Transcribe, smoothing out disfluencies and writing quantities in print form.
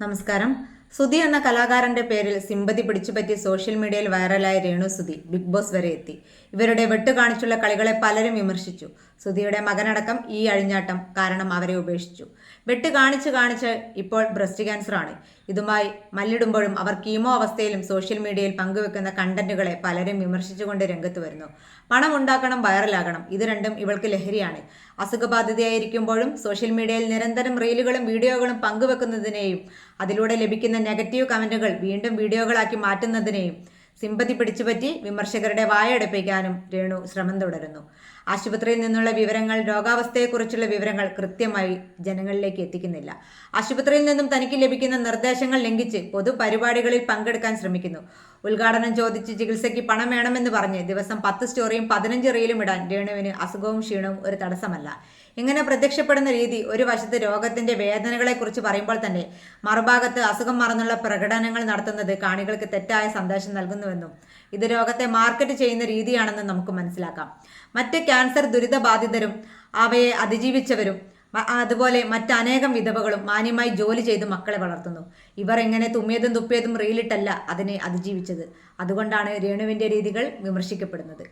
നമസ്കാരം. സുധി എന്ന കലാകാരന്റെ പേരിൽ സിമ്പതി പിടിച്ചുപറ്റി സോഷ്യൽ മീഡിയയിൽ വൈറലായ രേണു സുധി ബിഗ് ബോസ് വരെ എത്തി. ഇവരുടെ വെട്ട് കാണിച്ചുള്ള കളികളെ പലരും വിമർശിച്ചു. സുധിയുടെ മകനടക്കം ഈ അഴിഞ്ഞാട്ടം കാരണം അവരെ ഉപേക്ഷിച്ചു. വെട്ട് കാണിച്ച് ഇപ്പോൾ ബ്രസ്റ്റ് ക്യാൻസർ ആണ്. ഇതുമായി മല്ലിടുമ്പോഴും അവർ കീമോ അവസ്ഥയിലും സോഷ്യൽ മീഡിയയിൽ പങ്കുവെക്കുന്ന കണ്ടന്റുകളെ പലരും വിമർശിച്ചുകൊണ്ട് രംഗത്ത് വരുന്നു. പണം ഉണ്ടാക്കണം, വൈറലാകണം, ഇത് രണ്ടും ഇവൾക്ക് ലഹരിയാണ്. അസുഖബാധിതയായിരിക്കുമ്പോഴും സോഷ്യൽ മീഡിയയിൽ നിരന്തരം റീലുകളും വീഡിയോകളും പങ്കുവെക്കുന്നതിനെയും അതിലൂടെ ലഭിക്കുന്ന നെഗറ്റീവ് കമന്റുകൾ വീണ്ടും വീഡിയോകളാക്കി മാറ്റുന്നതിനെയും സിമ്പതി പിടിച്ചുപറ്റി വിമർശകരുടെ വായടപ്പിക്കാനും രേണു ശ്രമം തുടരുന്നു. ആശുപത്രിയിൽ നിന്നുള്ള വിവരങ്ങൾ, രോഗാവസ്ഥയെക്കുറിച്ചുള്ള വിവരങ്ങൾ കൃത്യമായി ജനങ്ങളിലേക്ക് എത്തിക്കുന്നില്ല. ആശുപത്രിയിൽ നിന്നും തനിക്ക് ലഭിക്കുന്ന നിർദ്ദേശങ്ങൾ ലംഘിച്ച് പൊതുപരിപാടികളിൽ പങ്കെടുക്കാൻ ശ്രമിക്കുന്നു. ഉദ്ഘാടനം ചോദിച്ച് ചികിത്സയ്ക്ക് പണം വേണമെന്ന് പറഞ്ഞ് ദിവസം 10 സ്റ്റോറിയും 15 റീലും ഇടാൻ രേണുവിന് അസുഖവും ക്ഷീണവും ഒരു തടസ്സമല്ല. ഇങ്ങനെ പ്രത്യക്ഷപ്പെടുന്ന രീതി ഒരു വശത്ത് രോഗത്തിന്റെ വേദനകളെക്കുറിച്ച് പറയുമ്പോൾ തന്നെ മറുഭാഗത്ത് അസുഖം മറന്നുള്ള പ്രകടനങ്ങൾ നടത്തുന്നത് കാണികൾക്ക് തെറ്റായ സന്ദേശം നൽകുന്നുവെന്നും ഇത് രോഗത്തെ മാർക്കറ്റ് ചെയ്യുന്ന രീതിയാണെന്നും നമുക്ക് മനസ്സിലാക്കാം. മറ്റ് ക്യാൻസർ ദുരിതബാധിതരും അവയെ അതിജീവിച്ചവരും അതുപോലെ മറ്റനേകം വിധവകളും മാന്യമായി ജോലി ചെയ്ത് മക്കളെ വളർത്തുന്നു. ഇവർ എങ്ങനെ തുമ്മിയതും തുപ്പിയതും റീലിട്ടല്ല അതിനെ അതിജീവിച്ചത്. അതുകൊണ്ടാണ് രേണുവിന്റെ രീതികൾ വിമർശിക്കപ്പെടുന്നത്.